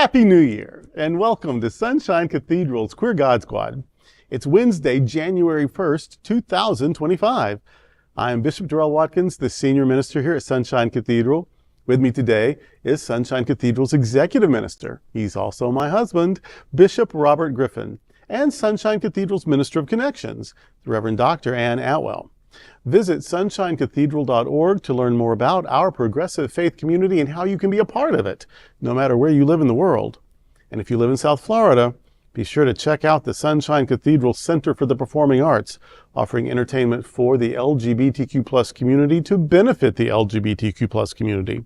Happy New Year, and welcome to Sunshine Cathedral's Queer God Squad. It's Wednesday, January 1st, 2025. I'm Bishop Darrell Watkins, the senior minister here at Sunshine Cathedral. With me today is Sunshine Cathedral's executive minister. He's also my husband, Bishop Robert Griffin, and Sunshine Cathedral's Minister of Connections, the Reverend Dr. Ann Atwell. Visit sunshinecathedral.org to learn more about our progressive faith community and how you can be a part of it, no matter where you live in the world. And if you live in South Florida, be sure to check out the Sunshine Cathedral Center for the Performing Arts, offering entertainment for the LGBTQ+ community to benefit the LGBTQ+ community.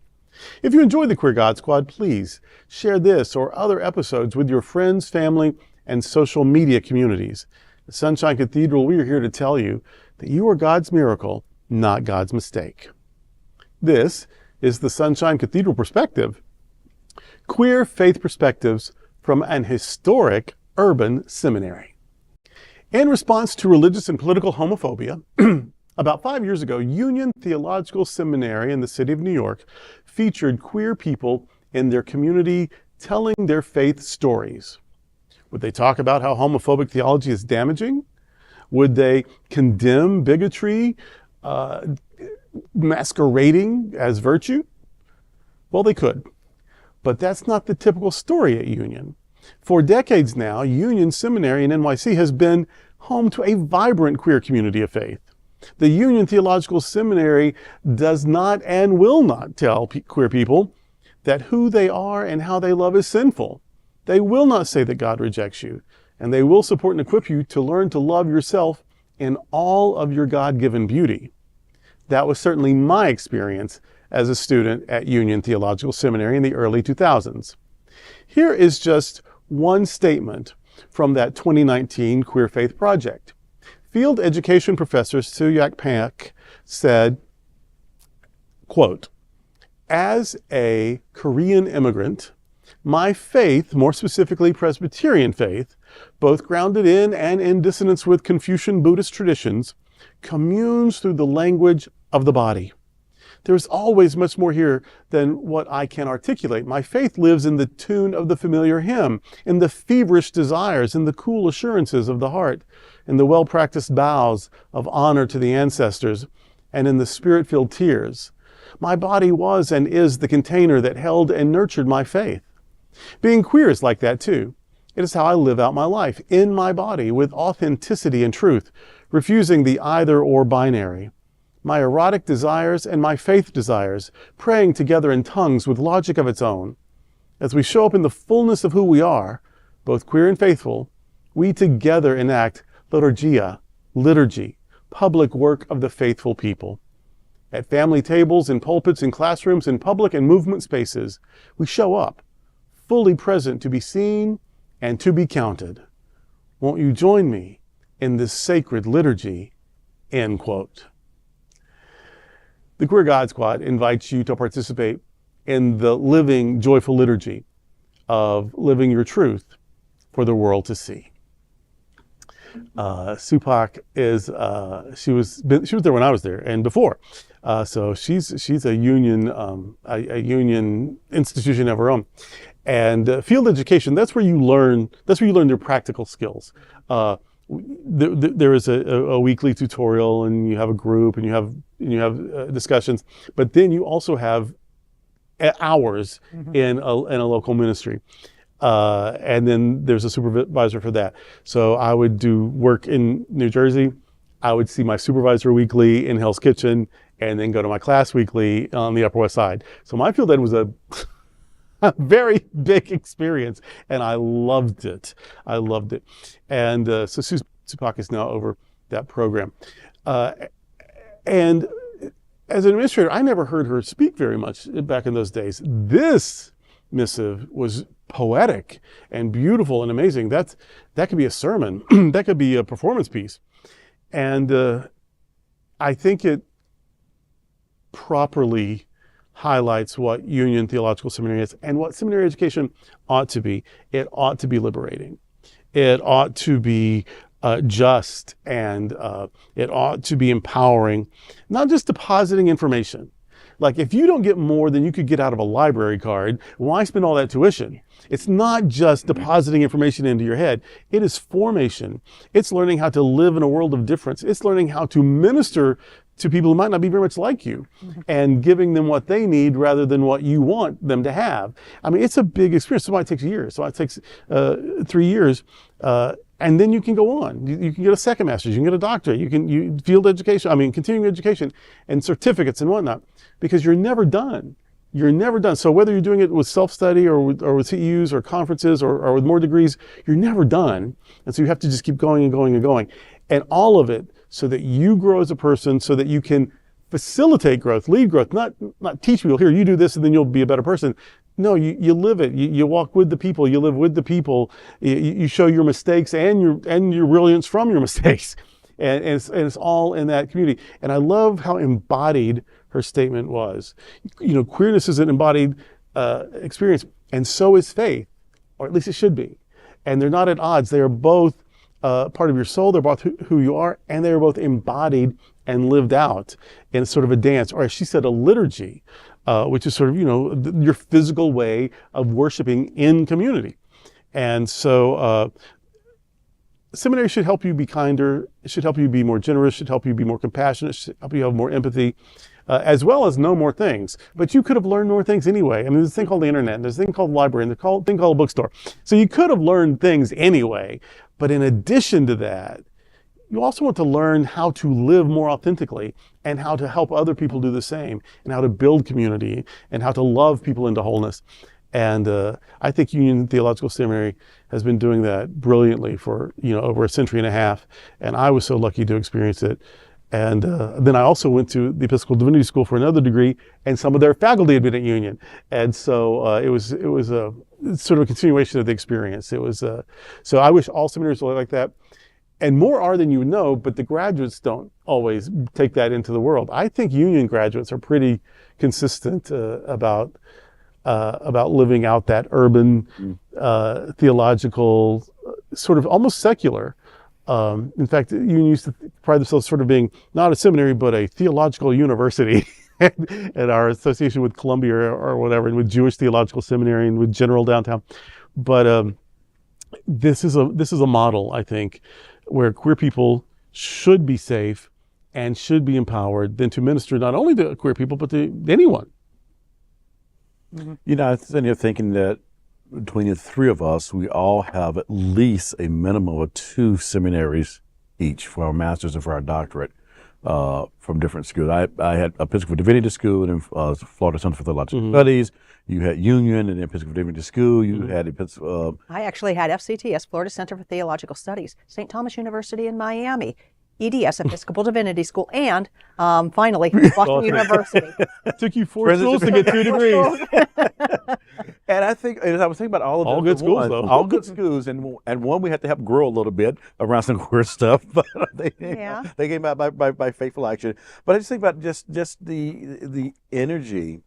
If you enjoy the Queer God Squad, please share this or other episodes with your friends, family, and social media communities. At Sunshine Cathedral, we are here to tell you that you are God's miracle, not God's mistake. This is the Sunshine Cathedral Perspective. Queer faith perspectives from an historic urban seminary. In response to religious and political homophobia, about 5 years ago, Union Theological Seminary in the city of New York featured queer people in their community telling their faith stories. Would they talk about how homophobic theology is damaging? Would they condemn bigotry, masquerading as virtue? Well, they could. But that's not the typical story at Union. For decades now, Union Seminary in NYC has been home to a vibrant queer community of faith. The Union Theological Seminary does not and will not tell queer people that who they are and how they love is sinful. They will not say that God rejects you, and they will support and equip you to learn to love yourself in all of your God-given beauty. That was certainly my experience as a student at Union Theological Seminary in the early 2000s. Here is just one statement from that 2019 Queer Faith Project. Field education professor Suyak Pak said, quote, "As a Korean immigrant, my faith, more specifically Presbyterian faith, both grounded in and in dissonance with Confucian-Buddhist traditions, communes through the language of the body. There's always much more here than what I can articulate. My faith lives in the tune of the familiar hymn, in the feverish desires, in the cool assurances of the heart, in the well-practiced bows of honor to the ancestors, and in the spirit-filled tears. My body was and is the container that held and nurtured my faith. Being queer is like that too. It is how I live out my life, in my body, with authenticity and truth, refusing the either-or binary. My erotic desires and my faith desires, praying together in tongues with logic of its own. As we show up in the fullness of who we are, both queer and faithful, we together enact leitourgia, liturgy, public work of the faithful people. At family tables, in pulpits, in classrooms, in public and movement spaces, we show up, fully present to be seen and to be counted. Won't you join me in this sacred liturgy?" End quote. The Queer God Squad invites you to participate in the living, joyful liturgy of living your truth for the world to see. Supak is, she was there when I was there and before. So she's a union institution of her own. And field education, that's where you learn their practical skills. There is a weekly tutorial, and you have a group, and you have discussions, but then you also have hours in a local ministry. And then there's a supervisor for that. So I would do work in New Jersey. I would see my supervisor weekly in Hell's Kitchen, and then go to my class weekly on the Upper West Side. So my field ed was a very big experience, and I loved it. And so Supak is now over that program. And as an administrator, I never heard her speak very much back in those days. This missive was poetic and beautiful and amazing. That could be a sermon. That could be a performance piece. And I think it properly highlights what Union Theological Seminary is and what seminary education ought to be. It ought to be liberating. It ought to be just, and it ought to be empowering, not just depositing information, Like, if you don't get more than you could get out of a library card, why spend all that tuition? It's not just depositing information into your head. It is formation. It's learning how to live in a world of difference. It's learning how to minister to people who might not be very much like you, and giving them what they need rather than what you want them to have. I mean, it's a big experience. So it takes years. So it takes 3 years. And then you can go on. You can get a second master's, you can get a doctorate, you field education, continuing education and certificates and whatnot, because you're never done. You're never done. So whether you're doing it with self-study or with CEUs or conferences or with more degrees, you're never done. And so you have to just keep going and going and going. And all of it so that you grow as a person, so that you can facilitate growth, lead growth, not teach people, here, you do this and then you'll be a better person. No, you live it. You walk with the people. You live with the people. You show your mistakes and your brilliance from your mistakes, and it's all in that community. And I love how embodied her statement was. Queerness is an embodied experience, and so is faith, or at least it should be. And they're not at odds. They are both part of your soul. They're both who you are, and they are both embodied and lived out in sort of a dance, or as she said, a liturgy. Which is sort of, your physical way of worshiping in community. And so seminary should help you be kinder, it should help you be more generous, should help you be more compassionate, should help you have more empathy, as well as know more things. But you could have learned more things anyway. There's this thing called the internet, and there's a thing called the library, and there's a thing called a bookstore. So you could have learned things anyway. But in addition to that, you also want to learn how to live more authentically and how to help other people do the same, and how to build community and how to love people into wholeness. And I think Union Theological Seminary has been doing that brilliantly for over a century and a half. And I was so lucky to experience it. And then I also went to the Episcopal Divinity School for another degree, and some of their faculty had been at Union. And so it was a sort of a continuation of the experience. It was so I wish all seminaries were like that. And more are than you know, but the graduates don't always take that into the world. I think Union graduates are pretty consistent about living out that urban, theological, sort of almost secular. In fact, Union used to pride themselves sort of being not a seminary, but a theological university. And our association with Columbia or whatever, and with Jewish Theological Seminary and with General Downtown. But this is a model, I think, where queer people should be safe and should be empowered then to minister not only to queer people, but to anyone. Mm-hmm. I'm sitting here thinking that between the three of us, we all have at least a minimum of 2 seminaries each for our master's and for our doctorate from different schools. I had Episcopal Divinity School and Florida Center for Theological Studies. You had Union and Episcopal Divinity School. You had I actually had FCTS, Florida Center for Theological Studies, St. Thomas University in Miami, EDS, Episcopal Divinity School, and finally, Boston University. It took you 4 schools to get 2 degrees. And I think, as I was thinking about all of them, all good schools, though. All good schools, and one we had to help grow a little bit around some queer stuff, but they came out by faithful action. But I just think about just the energy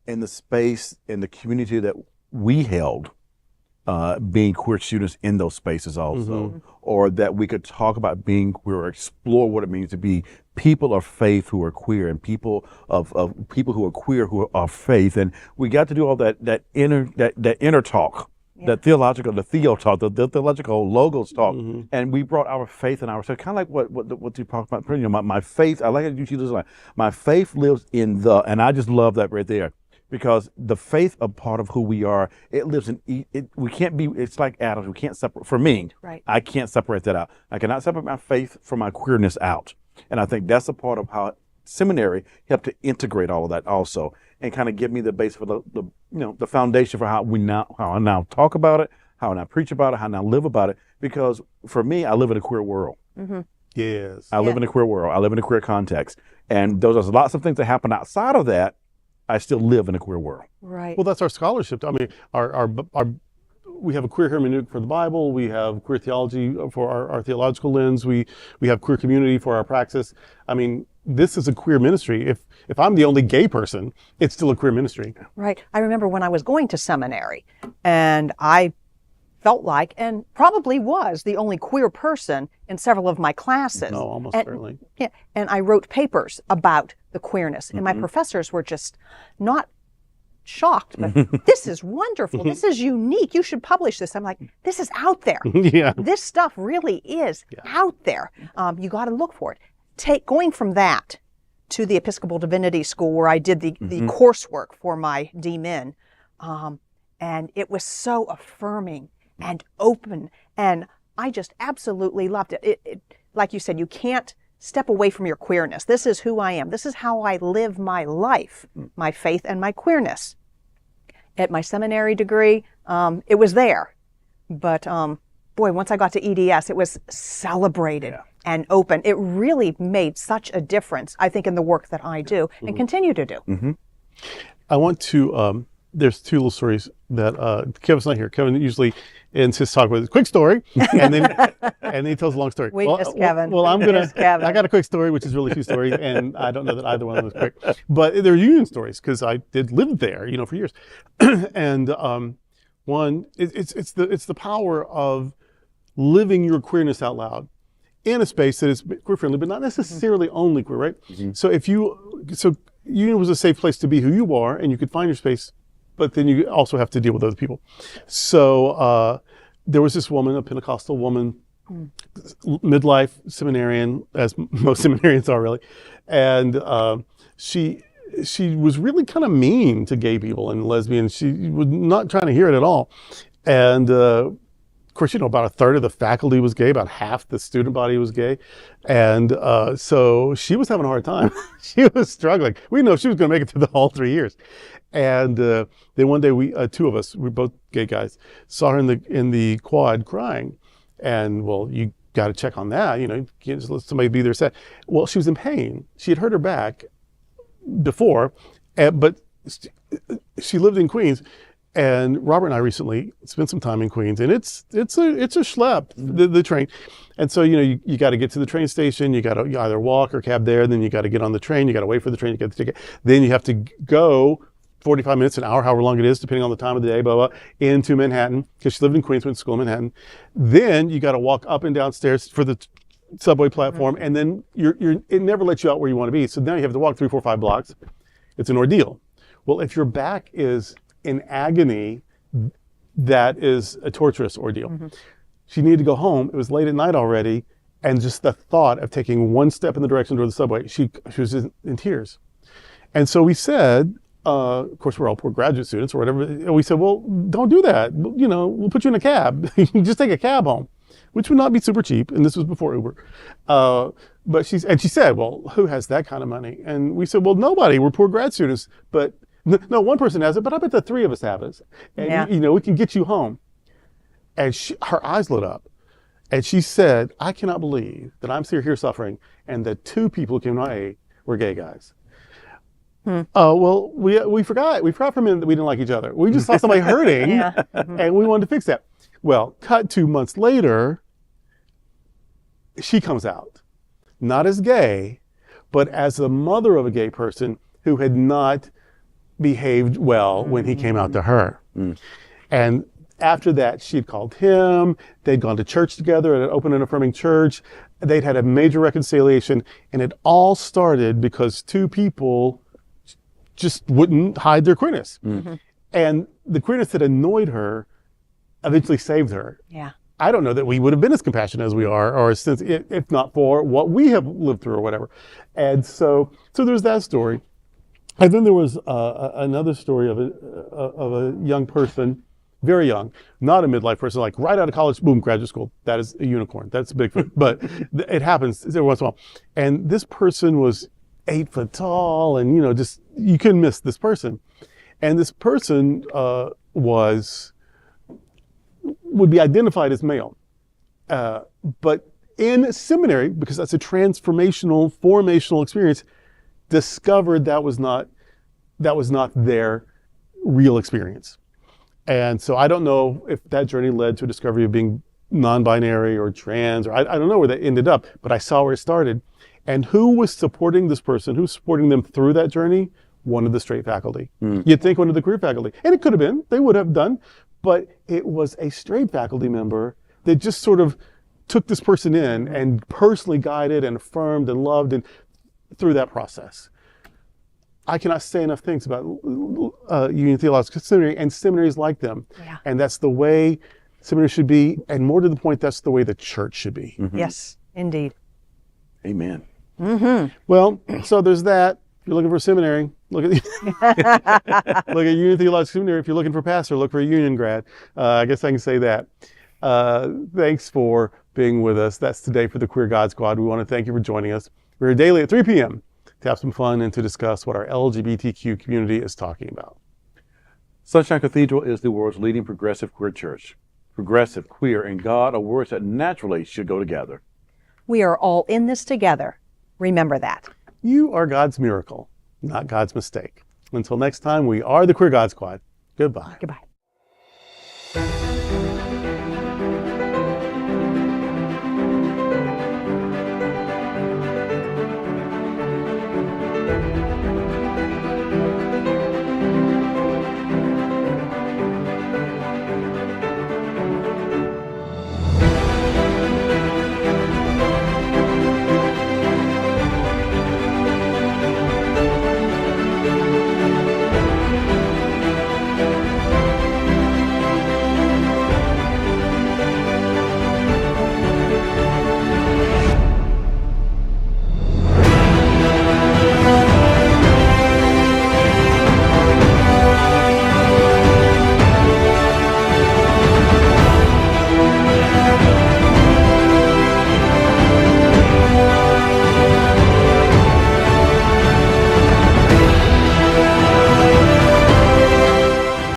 in the space, in the community that we held, being queer students in those spaces also, or that we could talk about being queer or explore what it means to be people of faith who are queer, and people of people who are queer who are of faith. And we got to do all that inner talk, that theological, the theo talk, the theological logos talk, and we brought our faith and ourselves, kind of like what you talked about. My faith, I like it. You see this line. My faith lives in the, and I just love that right there. Because the faith, a part of who we are, it lives in it. We can't be. It's like atoms. We can't separate. For me, right. I can't separate that out. I cannot separate my faith from my queerness out. And I think that's a part of how seminary helped to integrate all of that also, and kind of give me the base for the foundation for how I now talk about it, how I now preach about it, how I now live about it. Because for me, I live in a queer world. Yes, I live in a queer world. I live in a queer context, and there's lots of things that happen outside of that. I still live in a queer world. Right. Well, that's our scholarship. I mean, we have a queer hermeneutic for the Bible. We have queer theology for our theological lens. We have queer community for our praxis. I mean, this is a queer ministry. If I'm the only gay person, it's still a queer ministry. Right. I remember when I was going to seminary, and I felt like, and probably was, the only queer person in several of my classes. No, almost and, certainly. Yeah, and I wrote papers about the queerness, and my professors were just not shocked, but this is wonderful. This is unique. You should publish this. I'm like, this is out there. Yeah. This stuff really is out there. You got to look for it. Going from that to the Episcopal Divinity School, where I did the coursework for my DMin, and it was so affirming and open, and I just absolutely loved it. It like you said, you can't step away from your queerness. This is who I am. This is how I live my life, my faith and my queerness. At my seminary degree, it was there. But boy, once I got to EDS, it was celebrated and open. It really made such a difference, I think, in the work that I do and continue to do. I want to, there's two little stories that, Kevin's not here. Kevin usually ends his talk with a quick story, and then he tells a long story. We miss Kevin. Well, I got a quick story, which is really two stories, and I don't know that either one of them is quick. But they're Union stories, because I did live there, for years. And one, it's the power of living your queerness out loud in a space that is queer friendly, but not necessarily only queer, right? So Union was a safe place to be who you are, and you could find your space, but then you also have to deal with other people. So there was this woman, a Pentecostal woman, midlife seminarian, as most seminarians are really, and she was really kind of mean to gay people and lesbians. She was not trying to hear it at all. And of course, about a third of the faculty was gay, about half the student body was gay. And so she was having a hard time. She was struggling. We didn't know if she was going to make it through the whole 3 years. And then one day, two of us, we're both gay guys, saw her in the quad crying. And well, you got to check on that. You can't just let somebody be there sad. Well, she was in pain. She had hurt her back before, but she lived in Queens. And Robert and I recently spent some time in Queens, and it's a schlep, the train. And so, you got to get to the train station, you got to either walk or cab there, then you got to get on the train, you got to wait for the train to get the ticket. Then you have to go 45 minutes, an hour, however long it is, depending on the time of the day, blah, blah, into Manhattan, because she lived in Queens, went to school in Manhattan. Then you got to walk up and down stairs for the subway platform, and then it never lets you out where you want to be. So now you have to walk 3, 4, 5 blocks. It's an ordeal. Well, if your back is in agony, that is a torturous ordeal. She needed to go home. It was late at night already, and just the thought of taking one step in the direction toward the subway, she was in tears. And so we said, of course, we're all poor graduate students or whatever, and we said, well, don't do that. We'll put you in a cab. You just take a cab home, which would not be super cheap, and this was before Uber. But she said, well, who has that kind of money? And we said, well, nobody. We're poor grad students, but no, one person has it, but I bet the 3 of us have it. And, we can get you home. And her eyes lit up. And she said, I cannot believe that I'm here suffering, and the 2 people who came to my aid were gay guys. Well, we forgot for a minute that we didn't like each other. We just saw somebody hurting, and we wanted to fix that. Well, cut 2 months later, she comes out. Not as gay, but as the mother of a gay person who had not behaved well when he came out to her. And after that, she had called him. They'd gone to church together at an open and affirming church. They'd had a major reconciliation, and it all started because 2 people just wouldn't hide their queerness. And the queerness that annoyed her eventually saved her. I don't know that we would have been as compassionate as we are, or since, if not for what we have lived through or whatever. And so there's that story. And then there was another story of a young person, very young, not a midlife person, like right out of college, boom, graduate school. That is a unicorn. That's a Bigfoot. But it happens every once in a while. And this person was 8 foot tall, and you couldn't miss this person. And this person would be identified as male, but in seminary, because that's a transformational, formational experience, discovered that was not their real experience. And so I don't know if that journey led to a discovery of being non-binary or trans, or I don't know where that ended up, but I saw where it started. And who was supporting this person, who was supporting them through that journey? One of the straight faculty. You'd think one of the queer faculty. And it could have been, they would have done, but it was a straight faculty member that just sort of took this person in and personally guided and affirmed and loved and through that process. I cannot say enough things about Union Theological Seminary and seminaries like them. Yeah. And that's the way seminary should be, and more to the point, that's the way the church should be. Yes, indeed. Amen. Well, so there's that. If you're looking for a seminary, look at look at Union Theological Seminary. If you're looking for a pastor, look for a Union grad. I guess I can say that. Thanks for being with us. That's today for the Queer God Squad. We want to thank you for joining us. We're here daily at 3 p.m. to have some fun and to discuss what our LGBTQ community is talking about. Sunshine Cathedral is the world's leading progressive queer church. Progressive, queer, and God are words that naturally should go together. We are all in this together. Remember that. You are God's miracle, not God's mistake. Until next time, we are the Queer God Squad. Goodbye. Goodbye.